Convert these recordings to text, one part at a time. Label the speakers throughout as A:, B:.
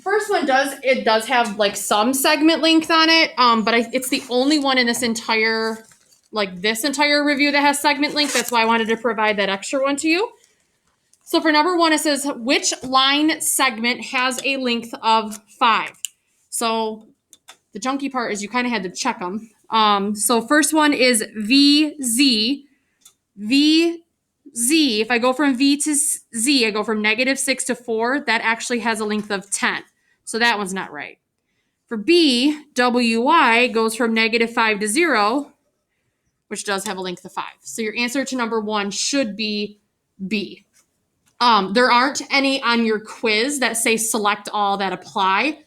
A: First one does have like some segment length on it, but it's the only one in this entire review that has segment length. That's why I wanted to provide that extra one to you. So for number one, it says which line segment has a length of 5. So the junky part is you kind of had to check them. So first one is VZ. VZ, if I go from V to Z, I go from -6 to 4. That actually has a length of 10. So that one's not right. For B, WY goes from -5 to 0, which does have a length of 5. So your answer to number one should be B. There aren't any on your quiz that say select all that apply.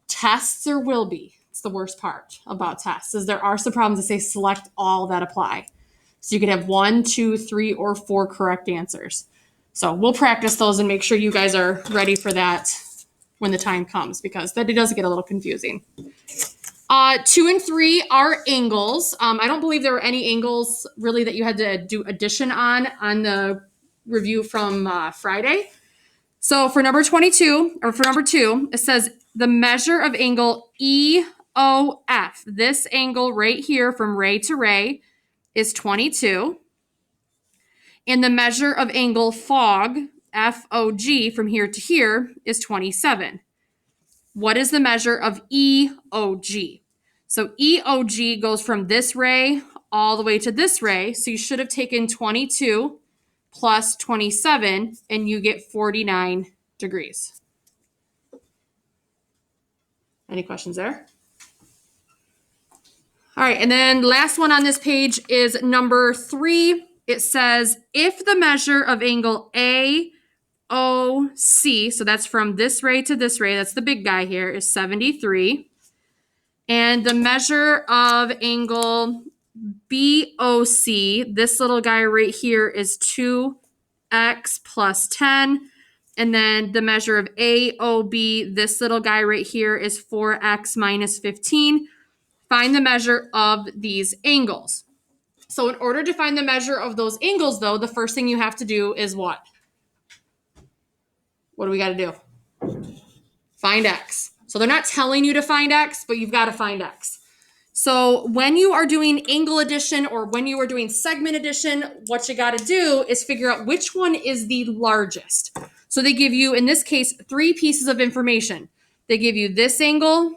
A: Tests there will be. It's the worst part about tests is there are some problems that say select all that apply. So you could have 1, 2, 3, or 4 correct answers. So we'll practice those and make sure you guys are ready for that when the time comes, because that it does get a little confusing. 2 and 3 are angles. I don't believe there were any angles really that you had to do addition on the review from Friday. So for number 22, or for number 2, it says the measure of angle EOF. This angle right here from ray to ray is 22. And the measure of angle FOG, FOG, from here to here is 27. What is the measure of EOG? So EOG goes from this ray all the way to this ray. So you should have taken 22 plus 27 and you get 49 degrees. Any questions there? All right, and then last one on this page is number 3. It says if the measure of angle AOC, so that's from this ray to this ray, that's the big guy here, is 73. And the measure of angle BOC, this little guy right here, is 2x plus 10. And then the measure of AOB, this little guy right here, is 4x minus 15. Find the measure of these angles. So in order to find the measure of those angles, though, the first thing you have to do is what? What do we got to do? Find x. So they're not telling you to find x, but you've got to find x. So when you are doing angle addition or when you are doing segment addition, what you got to do is figure out which one is the largest. So they give you, in this case, 3 pieces of information. They give you this angle,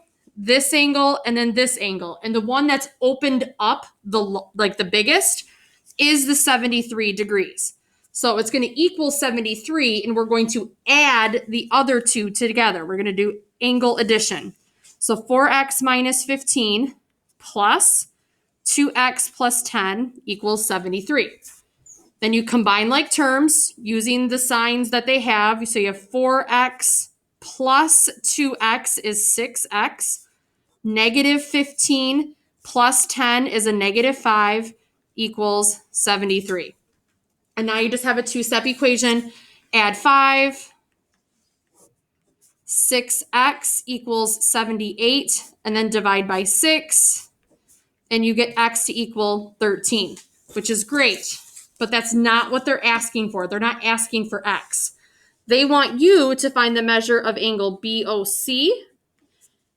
A: and then this angle. And the one that's opened up, the biggest, is the 73 degrees. So it's going to equal 73, and we're going to add the other 2 together. We're going to do angle addition. So 4x minus 15 plus 2x plus 10 equals 73. Then you combine like terms using the signs that they have. So you have 4x plus 2x is 6x. Negative 15 plus 10 is a negative 5 equals 73. And now you just have a 2-step equation. Add 5. 6x equals 78. And then divide by 6. And you get x to equal 13, which is great. But that's not what they're asking for. They're not asking for x. They want you to find the measure of angle BOC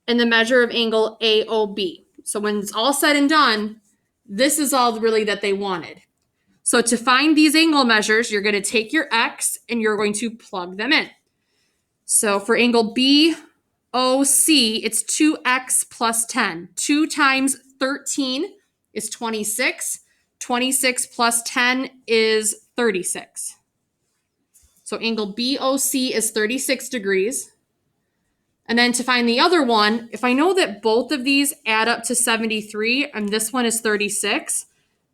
A: and the measure of angle AOB. So when it's all said and done, this is all really that they wanted. So to find these angle measures, you're going to take your x and you're going to plug them in. So for angle BOC, it's 2x plus 10. 2 times 13 is 26. 26 plus 10 is 36. So angle BOC is 36 degrees. And then to find the other one, if I know that both of these add up to 73 and this one is 36,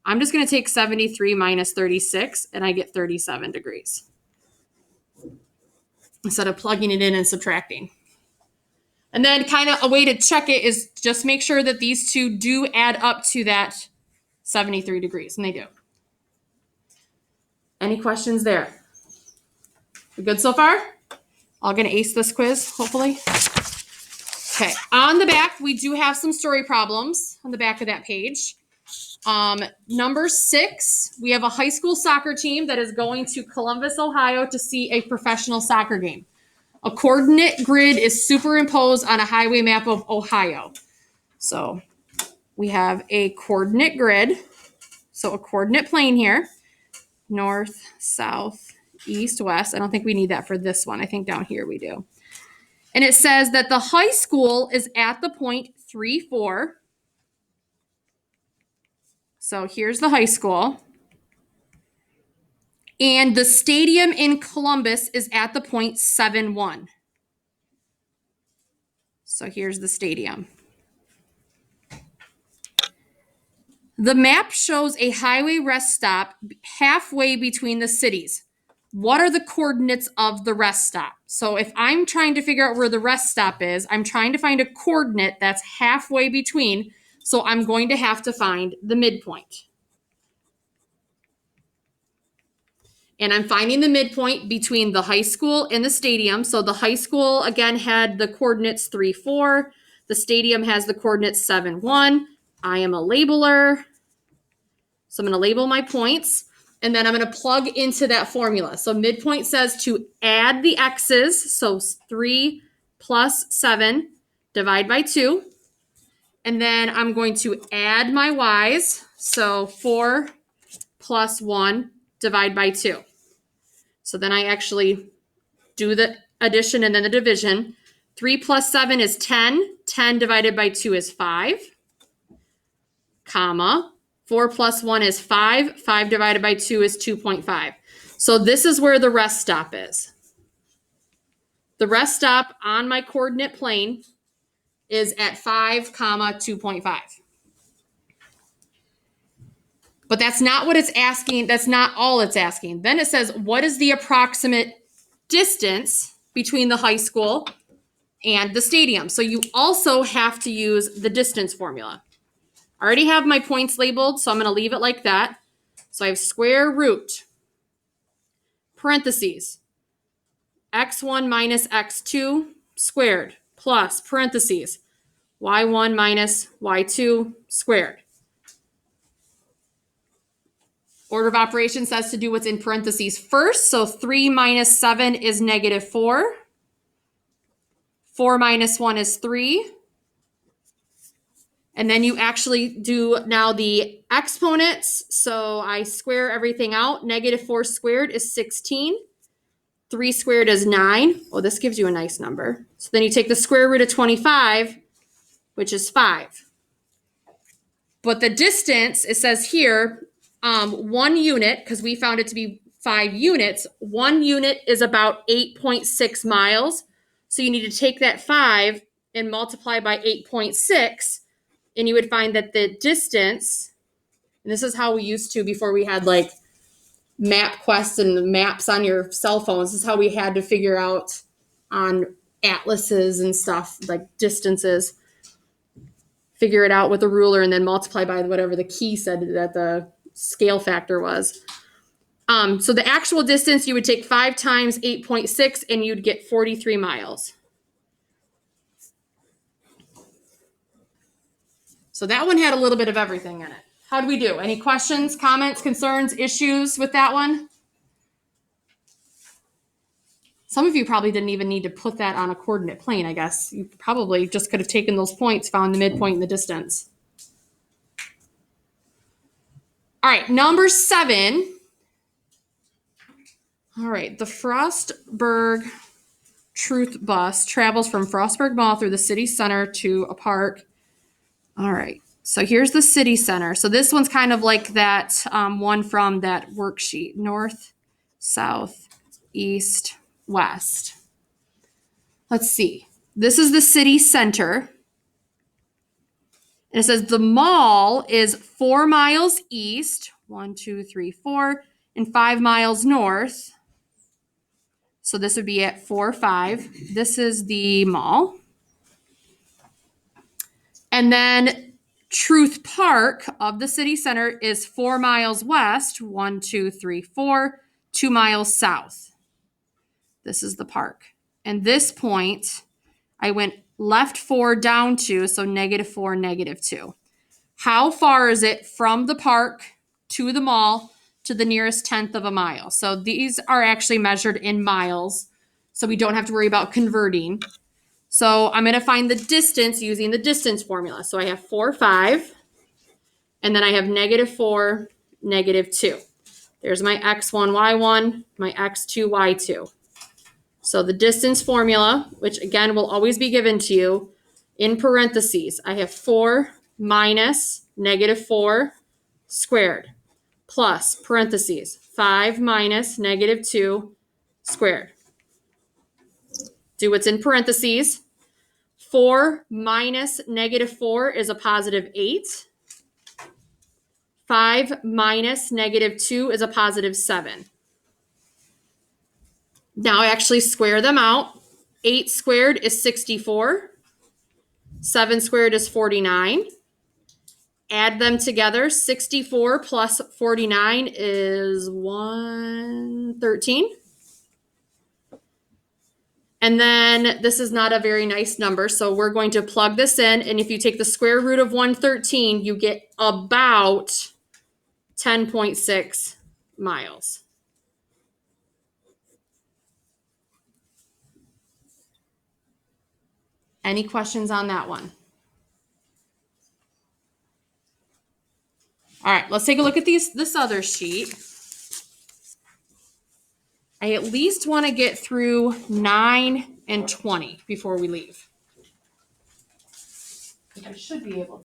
A: I'm just going to take 73 minus 36 and I get 37 degrees instead of plugging it in and subtracting. And then kind of a way to check it is just make sure that these 2 do add up to that 73 degrees, and they do. Any questions there? We good so far? All going to ace this quiz, hopefully. Okay, on the back, we do have some story problems on the back of that page. Number 6, we have a high school soccer team that is going to Columbus, Ohio to see a professional soccer game. A coordinate grid is superimposed on a highway map of Ohio. So we have a coordinate grid. So a coordinate plane here. North, south, east, west. I don't think we need that for this one. I think down here we do. And it says that the high school is at the point 3, 4. So here's the high school. And the stadium in Columbus is at the point 7, 1. So here's the stadium. The map shows a highway rest stop halfway between the cities. What are the coordinates of the rest stop? So if I'm trying to figure out where the rest stop is, I'm trying to find a coordinate that's halfway between. So I'm going to have to find the midpoint. And I'm finding the midpoint between the high school and the stadium. So the high school, again, had the coordinates 3, 4. The stadium has the coordinates 7, 1. I am a labeler. So I'm going to label my points. And then I'm going to plug into that formula. So midpoint says to add the x's. So 3 plus 7, divide by 2. And then I'm going to add my y's. So 4 plus 1, divide by 2. So then I actually do the addition and then the division. 3 plus 7 is 10. 10 divided by 2 is 5, comma. 4 plus 1 is 5. 5 divided by 2 is 2.5. So this is where the rest stop is. The rest stop on my coordinate plane is at 5, 2.5. But that's not what it's asking. That's not all it's asking. Then it says, what is the approximate distance between the high school and the stadium? So you also have to use the distance formula. I already have my points labeled, so I'm going to leave it like that. So I have square root, parentheses, x1 minus x2 squared plus parentheses, y1 minus y2 squared. Order of operations says to do what's in parentheses first. So 3 minus 7 is negative 4. 4 minus 1 is 3. And then you actually do now the exponents. So I square everything out. Negative 4 squared is 16. 3 squared is 9. Oh, this gives you a nice number. So then you take the square root of 25, which is 5. But the distance, it says here, 1 unit, because we found it to be 5 units. 1 unit is about 8.6 miles. So you need to take that 5 and multiply by 8.6. And you would find that the distance, and this is how we used to before we had like MapQuest and maps on your cell phones. This is how we had to figure out on atlases and stuff, like distances. Figure it out with a ruler and then multiply by whatever the key said that the scale factor was. So the actual distance, you would take 5 times 8.6 and you'd get 43 miles. So that one had a little bit of everything in it. How do we do? Any questions, comments, concerns, issues with that one? Some of you probably didn't even need to put that on a coordinate plane, I guess. You probably just could have taken those points, found the midpoint and the distance. All right, number 7. All right, the Frostburg Truth Bus travels from Frostburg Mall through the city center to a park. All right, so here's the city center. So this one's kind of like that one from that worksheet. North, south, east, west. Let's see. This is the city center. And it says the mall is 4 miles east, 1, 2, 3, 4, and 5 miles north. So this would be at 4, 5. This is the mall. And then Truth Park of the city center is 4 miles west, 1, 2, 3, 4, 2 miles south. This is the park. And this point, I went left 4 down 2, so negative 4, negative 2. How far is it from the park to the mall to the nearest tenth of a mile? So these are actually measured in miles. so we don't have to worry about converting. So I'm going to find the distance using the distance formula. So I have 4, 5, and then I have -4, -2. There's my x1, y1, my x2, y2. So the distance formula, which again will always be given to you, in parentheses, I have 4 minus -4 squared plus parentheses 5 minus -2 squared. Do what's in parentheses. 4 minus -4 is a positive 8. 5 minus -2 is a positive 7. Now I actually square them out. 8 squared is 64. 7 squared is 49. Add them together. 64 plus 49 is 113. And then this is not a very nice number, so we're going to plug this in. And if you take the square root of 113, you get about 10.6 miles. Any questions on that one? All right, let's take a look at this other sheet. I at least want to get through 9 and 20 before we leave. I should be able